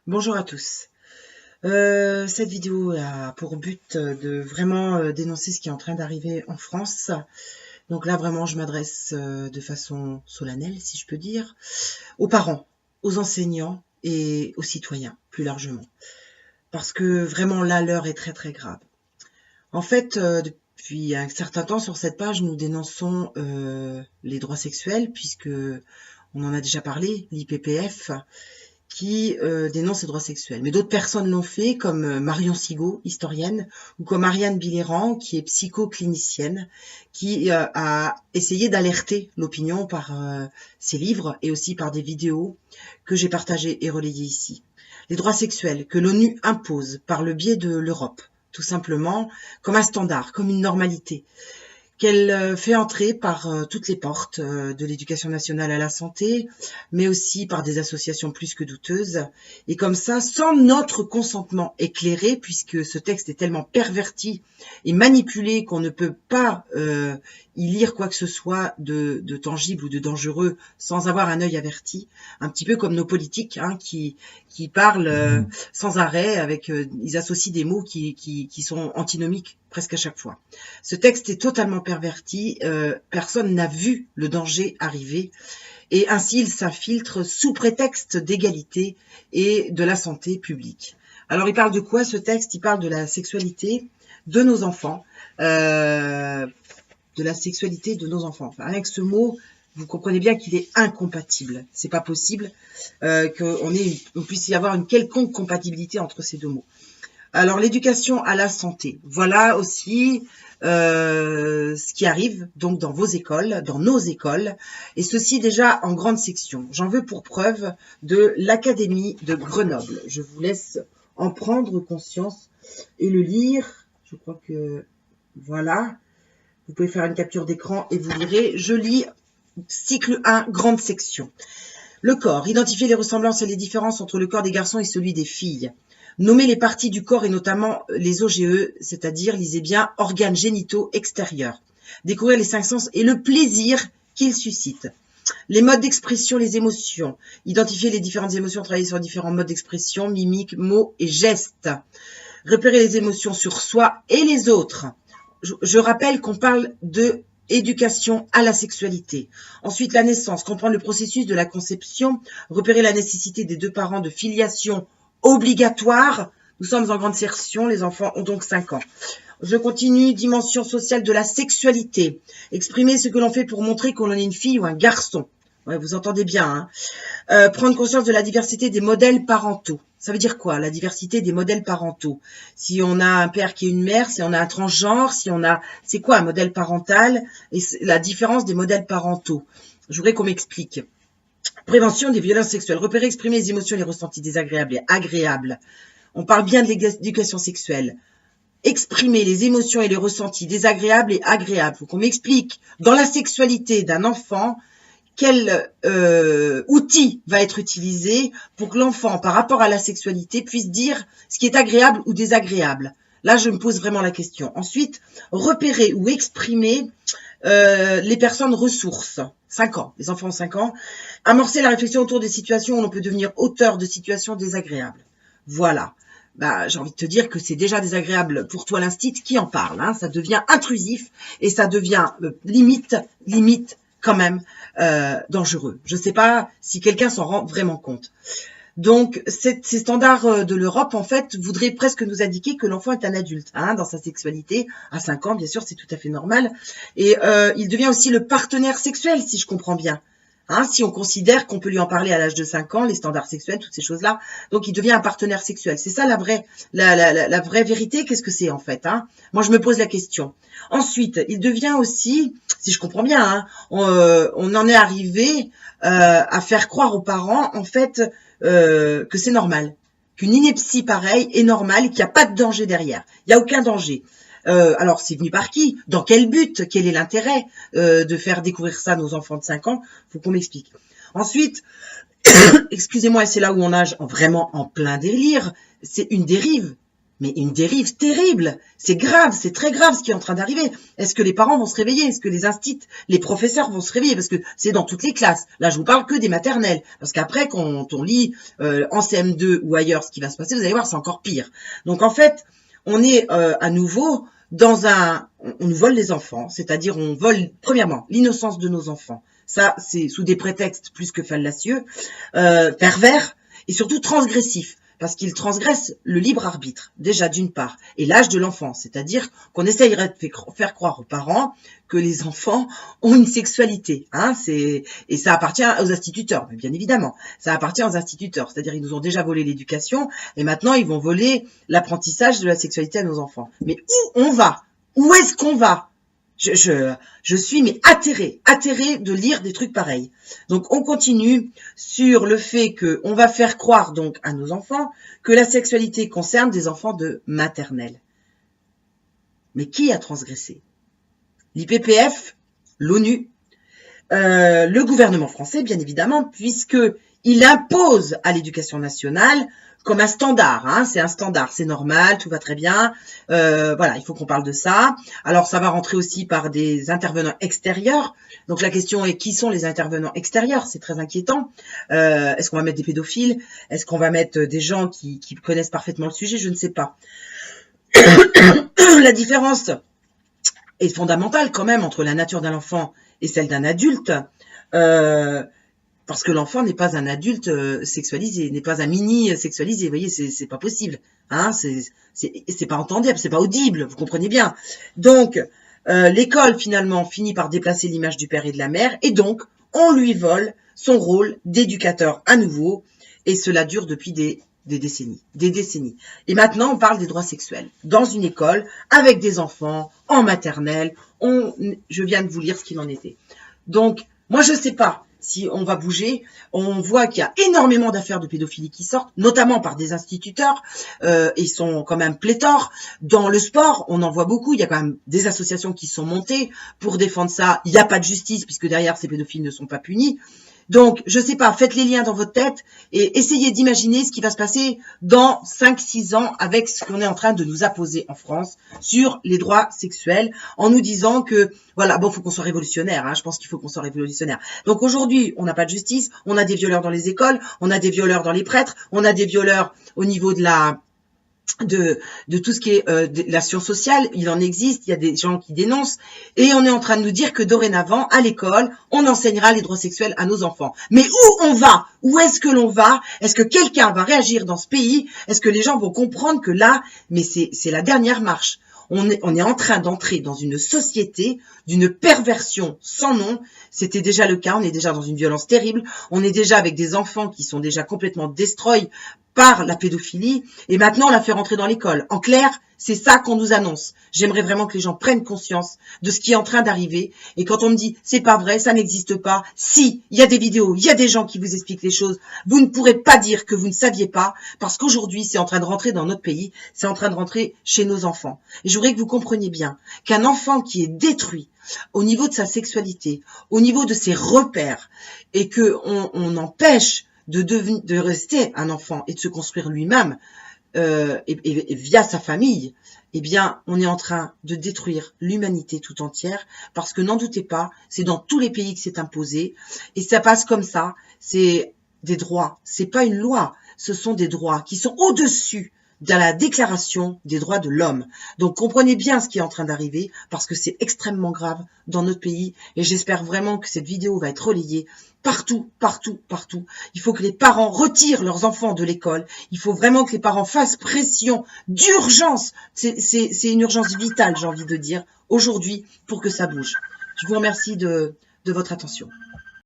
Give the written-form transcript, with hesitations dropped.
Bonjour à tous. Cette vidéo a pour but de vraiment dénoncer ce qui est en train d'arriver en France. Donc là, vraiment, je m'adresse de façon solennelle, si je peux dire, aux parents, aux enseignants et aux citoyens, plus largement. Parce que vraiment, là, l'heure est très très grave. En fait, depuis un certain temps sur cette page, nous dénonçons les droits sexuels, puisque on en a déjà parlé, l'IPPF, qui dénonce les droits sexuels. Mais d'autres personnes l'ont fait, comme Marion Sigaud, historienne, ou comme Ariane Biléran, qui est psychoclinicienne, qui a essayé d'alerter l'opinion par ses livres et aussi par des vidéos que j'ai partagées et relayées ici. Les droits sexuels que l'ONU impose par le biais de l'Europe, tout simplement, comme un standard, comme une normalité, qu'elle fait entrer par toutes les portes de l'éducation nationale à la santé, mais aussi par des associations plus que douteuses. Et comme ça, sans notre consentement éclairé, puisque ce texte est tellement perverti et manipulé qu'on ne peut pas y lire quoi que ce soit de tangible ou de dangereux sans avoir un œil averti, un petit peu comme nos politiques qui parlent sans arrêt, ils associent des mots qui sont antinomiques presque à chaque fois. Ce texte est totalement perverti, personne n'a vu le danger arriver et ainsi il s'infiltre sous prétexte d'égalité et de la santé publique. Alors il parle de quoi ce texte? Il parle de la sexualité de nos enfants, Enfin, avec ce mot, vous comprenez bien qu'il est incompatible. C'est pas possible qu'on puisse y avoir une quelconque compatibilité entre ces deux mots. Alors, l'éducation à la santé, voilà aussi ce qui arrive donc dans vos écoles, dans nos écoles, et ceci déjà en grande section. J'en veux pour preuve de l'Académie de Grenoble. Je vous laisse en prendre conscience et le lire. Je crois que voilà, vous pouvez faire une capture d'écran et vous lirez. Je lis cycle 1, grande section. Le corps, identifier les ressemblances et les différences entre le corps des garçons et celui des filles. Nommer les parties du corps et notamment les OGE, c'est-à-dire, lisez bien, organes génitaux extérieurs. Découvrir les 5 sens et le plaisir qu'ils suscitent. Les modes d'expression, les émotions. Identifier les différentes émotions, travailler sur différents modes d'expression, mimiques, mots et gestes. Repérer les émotions sur soi et les autres. Je rappelle qu'on parle de éducation à la sexualité. Ensuite, la naissance, comprendre le processus de la conception, repérer la nécessité des deux parents de filiation obligatoire. Nous sommes en grande section, les enfants ont donc 5 ans. Je continue, dimension sociale de la sexualité. Exprimer ce que l'on fait pour montrer qu'on est une fille ou un garçon. Ouais, vous entendez bien. Prendre conscience de la diversité des modèles parentaux. Ça veut dire quoi, la diversité des modèles parentaux? Si on a un père qui est une mère, si on a un transgenre, c'est quoi un modèle parental? Et la différence des modèles parentaux. Je voudrais qu'on m'explique. Prévention des violences sexuelles. Repérer, exprimer les émotions et les ressentis désagréables et agréables. On parle bien de l'éducation sexuelle. Exprimer les émotions et les ressentis désagréables et agréables. Faut qu'on m'explique dans la sexualité d'un enfant quel outil va être utilisé pour que l'enfant, par rapport à la sexualité, puisse dire ce qui est agréable ou désagréable. Là, je me pose vraiment la question. Ensuite, repérer ou exprimer les personnes ressources. 5 ans, les enfants ont 5 ans. Amorcer la réflexion autour des situations où l'on peut devenir auteur de situations désagréables. Voilà. J'ai envie de te dire que c'est déjà désagréable pour toi l'instit qui en parle. Ça devient intrusif et ça devient limite quand même dangereux. Je ne sais pas si quelqu'un s'en rend vraiment compte. Donc, ces standards de l'Europe, en fait, voudraient presque nous indiquer que l'enfant est un adulte dans sa sexualité. À 5 ans, bien sûr, c'est tout à fait normal. Et il devient aussi le partenaire sexuel, si je comprends bien. Si on considère qu'on peut lui en parler à l'âge de 5 ans, les standards sexuels, toutes ces choses-là. Donc, il devient un partenaire sexuel. C'est ça la vraie vérité. Qu'est-ce que c'est, en fait Moi, je me pose la question. Ensuite, il devient aussi, si je comprends bien, on en est arrivé à faire croire aux parents, en fait, que c'est normal. Qu'une ineptie pareille est normale, qu'il n'y a pas de danger derrière. Il n'y a aucun danger. Alors, c'est venu par qui? Dans quel but? Quel est l'intérêt de faire découvrir ça à nos enfants de 5 ans? Faut qu'on m'explique. Ensuite, excusez-moi, c'est là où on nage vraiment en plein délire. C'est une dérive. Mais une dérive terrible, c'est grave, c'est très grave ce qui est en train d'arriver. Est-ce que les parents vont se réveiller? Est-ce que les professeurs vont se réveiller? Parce que c'est dans toutes les classes. Là, je vous parle que des maternelles. Parce qu'après, quand on lit en CM2 ou ailleurs ce qui va se passer, vous allez voir, c'est encore pire. Donc en fait, on est à nouveau dans on nous vole les enfants, c'est-à-dire on vole, premièrement, l'innocence de nos enfants. Ça, c'est sous des prétextes plus que fallacieux, pervers et surtout transgressifs. Parce qu'il transgresse le libre arbitre, déjà d'une part, et l'âge de l'enfant, c'est-à-dire qu'on essayerait de faire croire aux parents que les enfants ont une sexualité, hein, et ça appartient aux instituteurs, mais bien évidemment, ça appartient aux instituteurs, c'est-à-dire ils nous ont déjà volé l'éducation, et maintenant ils vont voler l'apprentissage de la sexualité à nos enfants. Mais où on va? Où est-ce qu'on va? Je suis mais atterrée de lire des trucs pareils. Donc on continue sur le fait que on va faire croire donc à nos enfants que la sexualité concerne des enfants de maternelle. Mais qui a transgressé? L'IPPF, l'ONU, le gouvernement français bien évidemment, puisque il impose à l'éducation nationale comme un standard, hein, c'est un standard, c'est normal, tout va très bien, voilà, il faut qu'on parle de ça. Alors ça va rentrer aussi par des intervenants extérieurs, donc la question est qui sont les intervenants extérieurs, c'est très inquiétant. Est-ce qu'on va mettre des pédophiles? Est-ce qu'on va mettre des gens qui connaissent parfaitement le sujet? Je ne sais pas. La différence est fondamentale quand même entre la nature d'un enfant et celle d'un adulte, parce que l'enfant n'est pas un adulte sexualisé, n'est pas un mini sexualisé. Vous voyez, c'est pas possible, hein. C'est pas entendable, c'est pas audible. Vous comprenez bien. Donc, l'école finalement finit par déplacer l'image du père et de la mère, et donc on lui vole son rôle d'éducateur à nouveau, et cela dure depuis des décennies. Et maintenant, on parle des droits sexuels dans une école avec des enfants en maternelle. Je viens de vous lire ce qu'il en était. Donc, moi, je sais pas si on va bouger. On voit qu'il y a énormément d'affaires de pédophilie qui sortent, notamment par des instituteurs. Ils sont quand même pléthores. Dans le sport, on en voit beaucoup. Il y a quand même des associations qui sont montées pour défendre ça. Il n'y a pas de justice puisque derrière, ces pédophiles ne sont pas punis. Donc, je sais pas, faites les liens dans votre tête et essayez d'imaginer ce qui va se passer dans 5-6 ans avec ce qu'on est en train de nous apposer en France sur les droits sexuels, en nous disant que, voilà, bon, faut qu'on soit révolutionnaire, hein, je pense qu'il faut qu'on soit révolutionnaire. Donc aujourd'hui, on n'a pas de justice, on a des violeurs dans les écoles, on a des violeurs dans les prêtres, on a des violeurs au niveau de tout ce qui est la science sociale, il en existe, il y a des gens qui dénoncent, et on est en train de nous dire que dorénavant, à l'école, on enseignera les droits sexuels à nos enfants. Mais où on va? Où est-ce que l'on va? Est-ce que quelqu'un va réagir dans ce pays? Est-ce que les gens vont comprendre que là, mais c'est la dernière marche. On est en train d'entrer dans une société d'une perversion sans nom. C'était déjà le cas, on est déjà dans une violence terrible, on est déjà avec des enfants qui sont déjà complètement destroy par la pédophilie, et maintenant on la fait rentrer dans l'école. En clair, c'est ça qu'on nous annonce. J'aimerais vraiment que les gens prennent conscience de ce qui est en train d'arriver, et quand on me dit c'est pas vrai, ça n'existe pas, si, il y a des vidéos, il y a des gens qui vous expliquent les choses, vous ne pourrez pas dire que vous ne saviez pas, parce qu'aujourd'hui c'est en train de rentrer dans notre pays, c'est en train de rentrer chez nos enfants. Et je voudrais que vous compreniez bien qu'un enfant qui est détruit au niveau de sa sexualité, au niveau de ses repères, et que on empêche de rester un enfant et de se construire lui-même et via sa famille, eh bien, on est en train de détruire l'humanité tout entière, parce que n'en doutez pas, c'est dans tous les pays que c'est imposé, et ça passe comme ça, c'est des droits, c'est pas une loi, ce sont des droits qui sont au-dessus de la déclaration des droits de l'homme. Donc comprenez bien ce qui est en train d'arriver, parce que c'est extrêmement grave dans notre pays, et j'espère vraiment que cette vidéo va être relayée partout. Il faut que les parents retirent leurs enfants de l'école, il faut vraiment que les parents fassent pression d'urgence, c'est une urgence vitale, j'ai envie de dire, aujourd'hui, pour que ça bouge. Je vous remercie de votre attention.